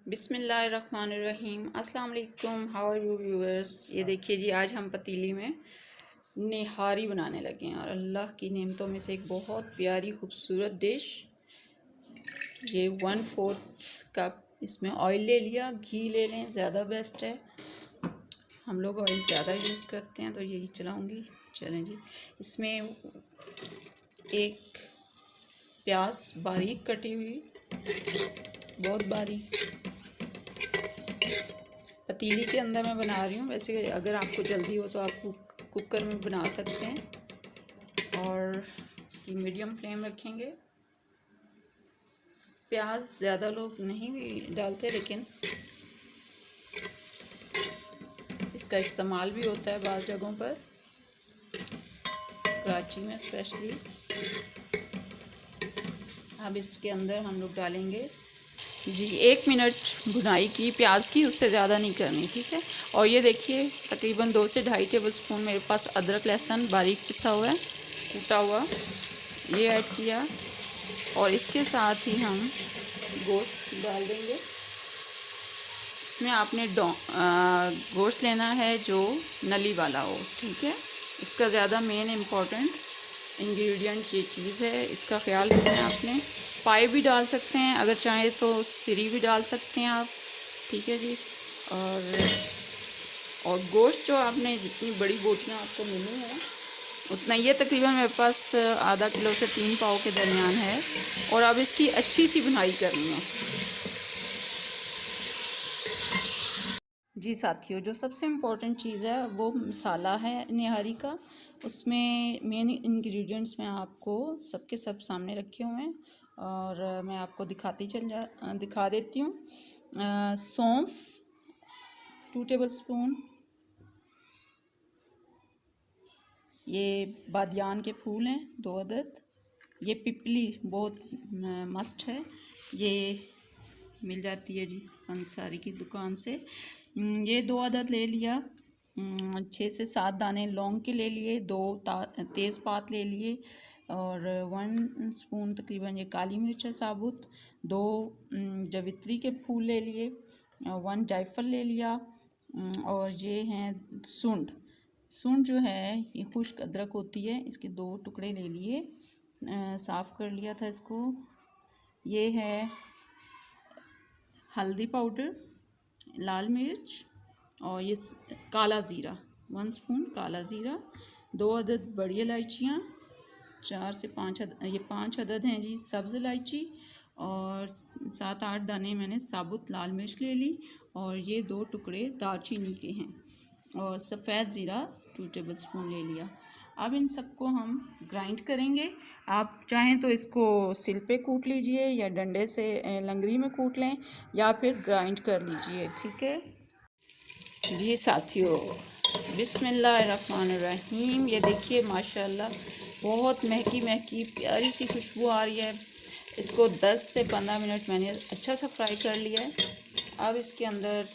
बिस्मिल्लाहिर्रहमानिर्रहीम। अस्सलाम वालेकुम। How are you viewers. ये देखिए जी, आज हम पतीली में निहारी बनाने लगे हैं और अल्लाह की नेमतों में से एक बहुत प्यारी खूबसूरत डिश। ये 1/4 कप इसमें ऑयल ले लिया। घी ले लें, ज़्यादा बेस्ट है। हम लोग ऑयल ज़्यादा यूज़ करते हैं तो यही चलाऊँगी। चलें जी, इसमें एक प्याज बारीक कटी हुई, बहुत बारीक, पतीली के अंदर मैं बना रही हूँ। वैसे अगर आपको जल्दी हो तो आप कुकर में बना सकते हैं और इसकी मीडियम फ्लेम रखेंगे। प्याज ज़्यादा लोग नहीं भी डालते, लेकिन इसका इस्तेमाल भी होता है बाज़ जगहों पर, कराची में स्पेशली। अब इसके अंदर हम लोग डालेंगे जी 1 मिनट भुनाई की प्याज की, उससे ज़्यादा नहीं करनी, ठीक है। और ये देखिए तकरीबन 2 से 2.5 टेबलस्पून मेरे पास अदरक लहसुन बारीक पिसा हुआ है, कूटा हुआ, ये ऐड किया। और इसके साथ ही हम गोश्त डाल देंगे। इसमें आपने गोश्त लेना है जो नली वाला हो, ठीक है। इसका ज़्यादा मेन इम्पॉर्टेंट इंग्रेडिएंट ये चीज़ है, इसका ख्याल रखना है आपने। पाए भी डाल सकते हैं, अगर चाहे तो सिरी भी डाल सकते हैं आप, ठीक है जी। और गोश्त जो आपने जितनी बड़ी बोटियाँ आपको मिली हैं उतना, ये तकरीबन मेरे पास आधा किलो से 3 पाव के दरमियान है। और अब इसकी अच्छी सी भुनाई करनी है जी साथियों। जो सबसे इम्पोर्टेंट चीज़ है वो मसाला है निहारी का। उसमें मेन इंग्रेडिएंट्स मैं आपको सबके सब सामने रखे हुए हैं और मैं आपको दिखा देती हूँ। सौंफ 2 टेबलस्पून, ये बादियान के फूल हैं 2 अदद, ये पिपली बहुत मस्ट है, ये मिल जाती है जी अंसारी की दुकान से। ये 2 अदद ले लिया। 6 से 7 दाने लौंग के ले लिए, 2 तेज़पात ले लिए और 1 स्पून तकरीबन ये काली मिर्च है साबुत, 2 जवित्री के फूल ले लिए, 1 जायफल ले लिया। और ये हैं सूंड। सूंड जो है ये खुश्क अदरक होती है, इसके 2 टुकड़े ले लिए, साफ़ कर लिया था इसको। ये है हल्दी पाउडर, लाल मिर्च और ये काला ज़ीरा, 1 स्पून काला ज़ीरा, 2 अदद बड़ी इलायचियाँ, 4 से 5 ये 5 अदद हैं जी सब्ज़ इलायची, और 7-8 दाने मैंने साबुत लाल मिर्च ले ली, और ये 2 टुकड़े दालचीनी के हैं, और सफ़ेद ज़ीरा 2 टेबलस्पून ले लिया। अब इन सबको हम ग्राइंड करेंगे। आप चाहें तो इसको सिल पे कूट लीजिए या डंडे से लंगरी में कूट लें या फिर ग्राइंड कर लीजिए, ठीक है जी साथियों। बिस्मिल्लाहिर्रहमानिर्रहीम। ये देखिए माशाल्लाह बहुत महकी महकी प्यारी सी खुशबू आ रही है। इसको 10 से 15 मिनट मैंने अच्छा सा फ्राई कर लिया है। अब इसके अंदर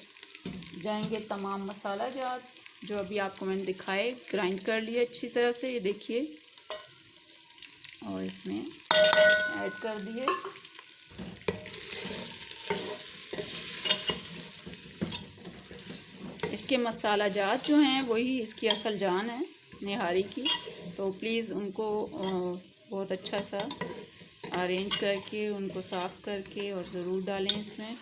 जाएंगे तमाम मसाला जात जो अभी आपको मैंने दिखाए, ग्राइंड कर लिए अच्छी तरह से, ये देखिए, और इसमें ऐड कर दिए। इसके मसाला जात जो हैं वही इसकी असल जान है निहारी की, तो प्लीज़ उनको बहुत अच्छा सा अरेंज करके, उनको साफ़ करके और ज़रूर डालें इसमें।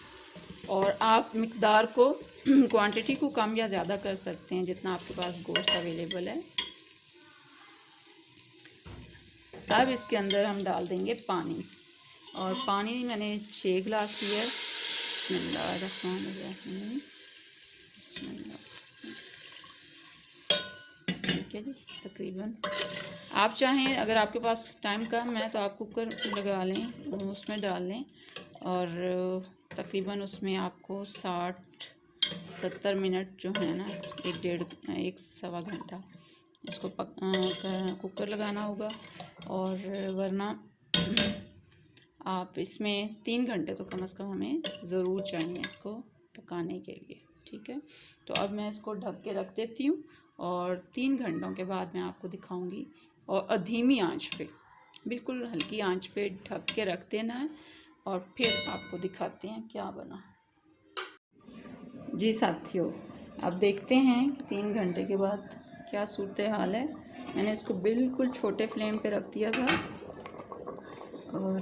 और आप मिक़दार को क्वांटिटी को कम या ज़्यादा कर सकते हैं जितना आपके पास गोश्त अवेलेबल है। अब इसके अंदर हम डाल देंगे पानी, और पानी मैंने 6 गिलास लिया है। बिस्मिल्लाहिर्रहमानिर्रहीम, बिस्मिल्लाह, ठीक है जी। तकरीबन आप चाहें, अगर आपके पास टाइम कम है तो आप कुकर लगा लें, उसमें डाल लें, और तकरीबन उसमें आपको 60-70 मिनट जो है ना, 1 सवा घंटा इसको कुकर लगाना होगा। और वरना आप इसमें 3 घंटे तो कम से कम हमें ज़रूर चाहिए इसको पकाने के लिए, ठीक है। तो अब मैं इसको ढक के रख देती हूँ और 3 घंटों के बाद मैं आपको दिखाऊंगी। और धीमी आंच पे, बिल्कुल हल्की आंच पे ढक के रख देना है, और फिर आपको दिखाते हैं क्या बना। जी साथियों, अब देखते हैं कि 3 घंटे के बाद क्या सूरत हाल है। मैंने इसको बिल्कुल छोटे फ्लेम पे रख दिया था और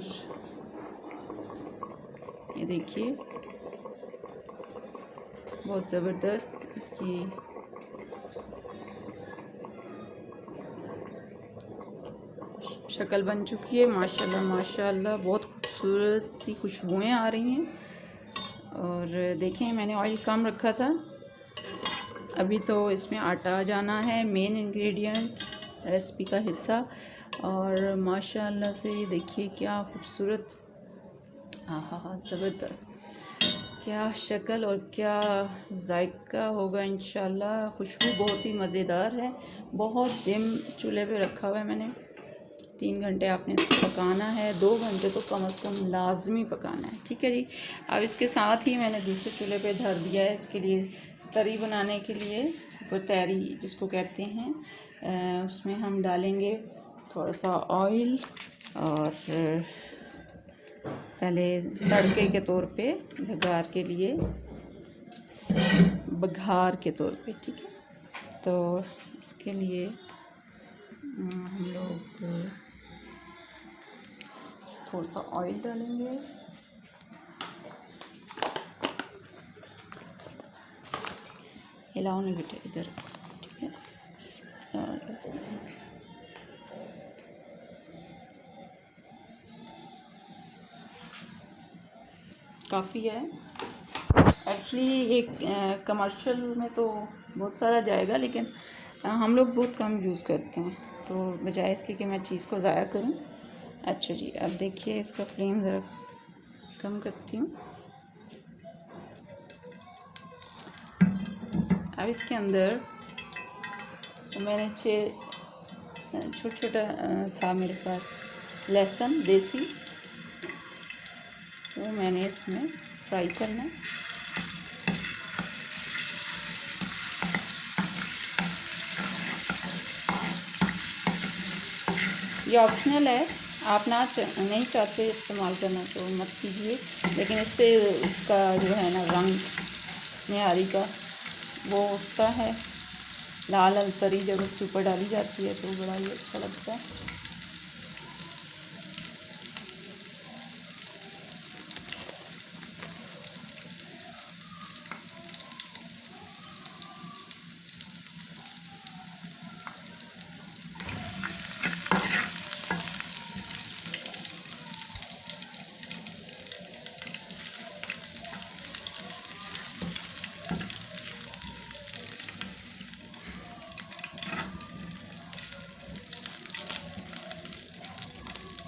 ये देखिए बहुत ज़बरदस्त इसकी शक्ल बन चुकी है। माशाल्लाह माशाल्लाह बहुत खूबसूरत सी खुशबुएं आ रही हैं। और देखें मैंने ऑयल कम रखा था। अभी तो इसमें आटा जाना है, मेन इंग्रेडिएंट, रेसिपी का हिस्सा। और माशाल्लाह से ये देखिए क्या खूबसूरत, हाँ ज़बरदस्त, क्या शक्ल और क्या जायका होगा इंशाल्लाह। खुशबू बहुत ही मज़ेदार है। बहुत डिम चूल्हे पे रखा हुआ है मैंने। 3 घंटे आपने इसको पकाना है, 2 घंटे तो कम से कम लाजमी पकाना है। ठीक है जी। अब इसके साथ ही मैंने दूसरे चूल्हे पे धर दिया है इसके लिए तरी बनाने के लिए, वो तैरी जिसको कहते हैं। उसमें हम डालेंगे थोड़ा सा ऑयल और पहले तड़के के तौर पे, बघार के लिए, बघार के तौर पे। ठीक है, तो इसके लिए हम लोग थोड़ा सा ऑयल डालेंगे। हिलाओ नहीं बेटा, इधर। ठीक है, काफ़ी है एक्चुअली। एक कमर्शियल में तो बहुत सारा जाएगा, लेकिन हम लोग बहुत कम यूज़ करते हैं, तो बजाय इसके कि मैं चीज़ को ज़ाया करूं। अच्छा जी, अब देखिए इसका फ्लेम ज़रा कम करती हूँ। अब इसके अंदर तो मैंने छोटा था मेरे पास लहसुन देसी, वो मैंने इसमें फ्राई करना है। ये ऑप्शनल है, आप नहीं चाहते इस्तेमाल करना तो मत कीजिए, लेकिन इससे उसका जो है ना रंग निहारी का वो उठता है। लाल तरी जब उसके ऊपर डाली जाती है तो बड़ा ही अच्छा लगता है।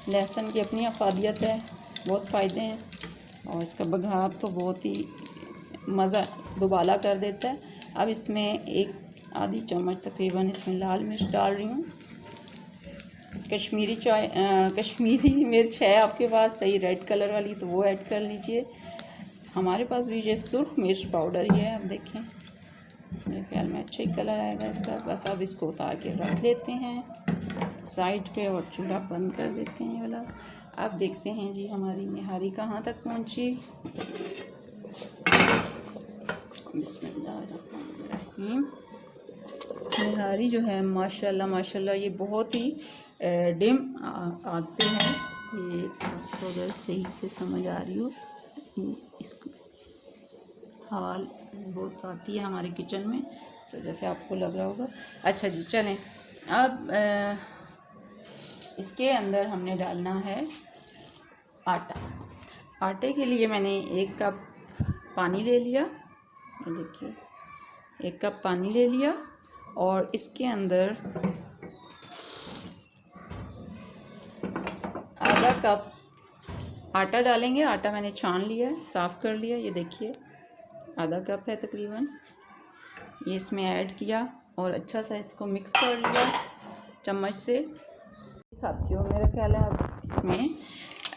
लहसुन की अपनी अफादियत है, बहुत फ़ायदे हैं, और इसका बघार तो बहुत ही मज़ा दुबाला कर देता है। अब इसमें एक आधी चम्मच तकरीबन इसमें लाल मिर्च डाल रही हूँ। कश्मीरी मिर्च है आपके पास सही रेड कलर वाली तो वो ऐड कर लीजिए। हमारे पास भी ये सुर्ख मिर्च पाउडर ही है। अब देखें, मेरे ख्याल में अच्छा ही कलर आएगा इसका। बस अब इसको उतार के रख लेते हैं साइड पे और चूल्हा बंद कर देते हैं ये वाला। अब देखते हैं जी हमारी निहारी कहाँ तक पहुँची। बिस्मिल्लाहिर्रहमानिर्रहीम। निहारी जो है माशाल्लाह माशाल्लाह ये बहुत ही डिम आग पे है। ये आपको अगर सही से समझ आ रही हो, इसको हाल बहुत आती है हमारे किचन में, इस वजह से आपको लग रहा होगा। अच्छा जी, चलें अब इसके अंदर हमने डालना है आटा। आटे के लिए मैंने 1 कप पानी ले लिया, ये देखिए 1 कप पानी ले लिया, और इसके अंदर आधा कप आटा डालेंगे। आटा मैंने छान लिया है, साफ़ कर लिया, ये देखिए आधा कप है तकरीबन। ये इसमें ऐड किया और अच्छा सा इसको मिक्स कर लिया चम्मच से। साथियों मेरा ख्याल है अब इसमें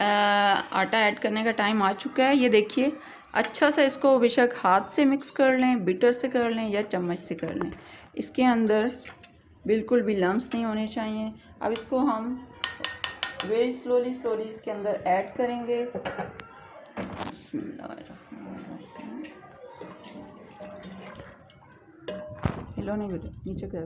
आटा ऐड करने का टाइम आ चुका है। ये देखिए अच्छा सा इसको बेशक हाथ से मिक्स कर लें, बीटर से कर लें या चम्मच से कर लें, इसके अंदर बिल्कुल भी लम्स नहीं होने चाहिए। अब इसको हम वेरी स्लोली इसके अंदर ऐड करेंगे। बिस्मिल्लाहिर्रहमानिर्रहीम। हिलो नहीं बेटा, नीचे कर।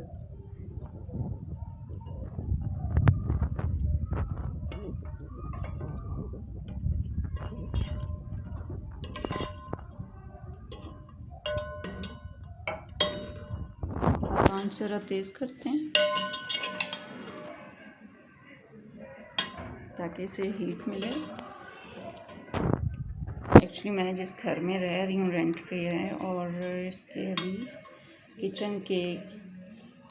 आंच ज़रा तेज़ करते हैं ताकि इसे हीट मिले। एक्चुअली मैं जिस घर में रह रही हूँ रेंट पे है, और इसके अभी किचन के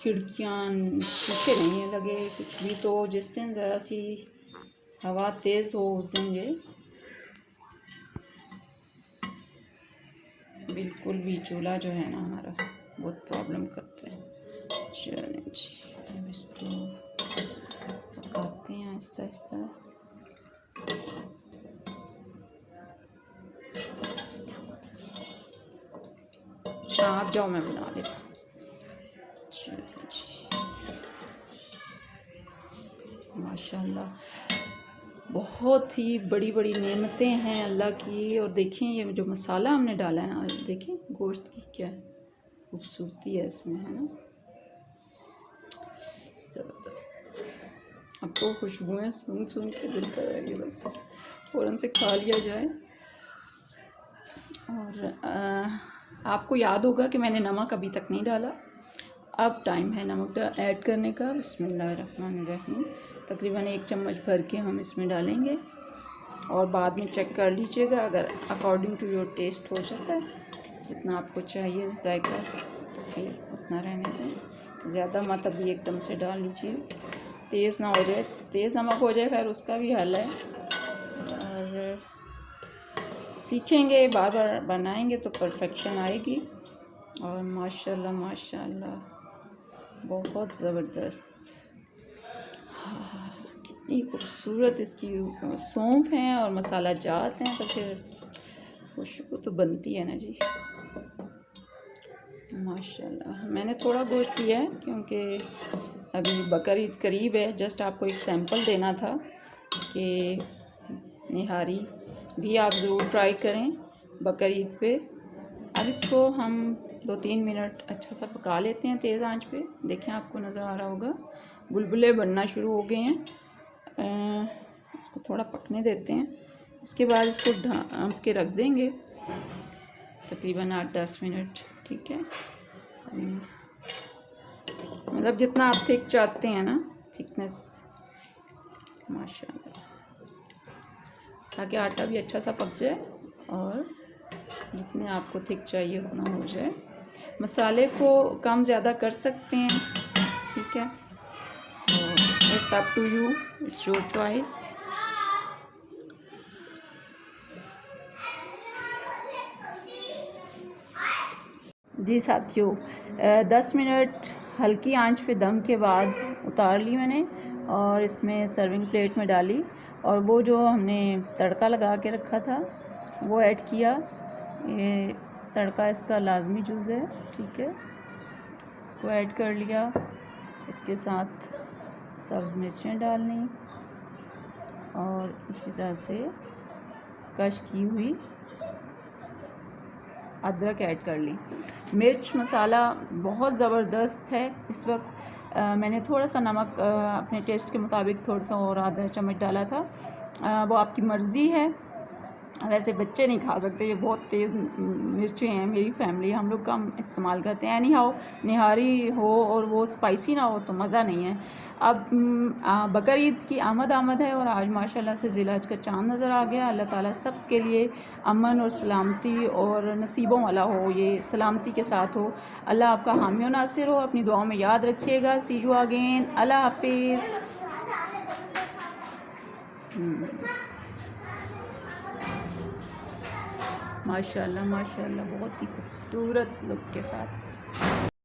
खिड़कियाँ शीशे नहीं है लगे कुछ भी, तो जिस दिन ज़रा सी हवा तेज़ हो उस दिन ये बिल्कुल भी चूल्हा जो है ना हमारा बहुत प्रॉब्लम करता है। चलें जी, अब इसको पकाते हैं आहिस्ता आहिस्ता। अच्छा आप जाओ, मैं बना लेती हूँ। चलें जी, माशाल्लाह बहुत ही बड़ी बड़ी नेमतें हैं अल्लाह की। और देखें ये जो मसाला हमने डाला है ना, देखें गोश्त की क्या खूबसूरती है इसमें, है ना, ज़बरदस्त। अब तो खुशबुएं सुन के दिल कर रही है बस फ़ौरन से खा लिया जाए। और आपको याद होगा कि मैंने नमक अभी तक नहीं डाला, अब टाइम है नमक ऐड करने का। बिस्मिल्लाहिर्रहमानिर्रहीम। तकरीबन 1 चम्मच भर के हम इसमें डालेंगे, और बाद में चेक कर लीजिएगा अगर अकॉर्डिंग टू योर टेस्ट हो जाता है, जितना आपको चाहिए जायका तो फिर उतना रहने दें, ज़्यादा मत अभी एकदम से डाल लीजिए, तेज़ ना हो जाए। तेज़ नमक हो जाए खैर उसका भी हल है, और सीखेंगे बार बार बनाएंगे तो परफेक्शन आएगी। और माशाल्लाह माशाल्लाह बहुत ज़बरदस्त, कितनी खूबसूरत इसकी सौंफ हैं और मसाला जात हैं, तो फिर खुशबू तो बनती है ना जी माशाल्लाह। मैंने थोड़ा गोश्त लिया है क्योंकि अभी बकर ईद करीब है। जस्ट आपको एक सैंपल देना था कि निहारी भी आप ज़रूर ट्राई करें बकर ईद पे। अब इसको हम 2-3 मिनट अच्छा सा पका लेते हैं तेज़ आंच पे। देखें आपको नज़र आ रहा होगा बुलबुले बनना शुरू हो गए हैं। इसको थोड़ा पकने देते हैं, इसके बाद इसको ढक के रख देंगे तकरीबन 8-10 मिनट, ठीक है। मतलब जितना आप थिक चाहते हैं ना थिकनेस, माशाल्लाह, ताकि आटा भी अच्छा सा पक जाए और जितने आपको थिक चाहिए उतना हो जाए। मसाले को कम ज़्यादा कर सकते हैं, ठीक है, तो it's up to you, it's your choice. जी साथियों, 10 मिनट हल्की आंच पे दम के बाद उतार ली मैंने, और इसमें सर्विंग प्लेट में डाली, और वो जो हमने तड़का लगा के रखा था वो ऐड किया। ये तड़का इसका लाजमी जुज़ है, ठीक है, इसको ऐड कर लिया। इसके साथ सब मिर्चें डालनी, और इसी तरह से कश की हुई अदरक ऐड कर ली। मिर्च मसाला बहुत ज़बरदस्त है इस वक्त। मैंने थोड़ा सा नमक अपने टेस्ट के मुताबिक थोड़ा सा और आधा चम्मच डाला था, वो आपकी मर्ज़ी है। वैसे बच्चे नहीं खा सकते, ये बहुत तेज़ मिर्चें हैं। मेरी फैमिली हम लोग कम इस्तेमाल करते हैं। एनी हाउ निहारी हो और वो स्पाइसी ना हो तो मज़ा नहीं है। अब बकर ईद की आमद है, और आज माशाल्लाह से ज़िलहज का चाँद नज़र आ गया। अल्लाह ताला सब के लिए अमन और सलामती और नसीबों वाला हो, ये सलामती के साथ हो। अल्लाह आपका हामी और नासिर हो। अपनी दुआओं में याद रखिएगा। सी यू अगेन, अल्लाह हाफिज़। माशाल्लाह माशाल्लाह बहुत ही खूबसूरत लुक के साथ।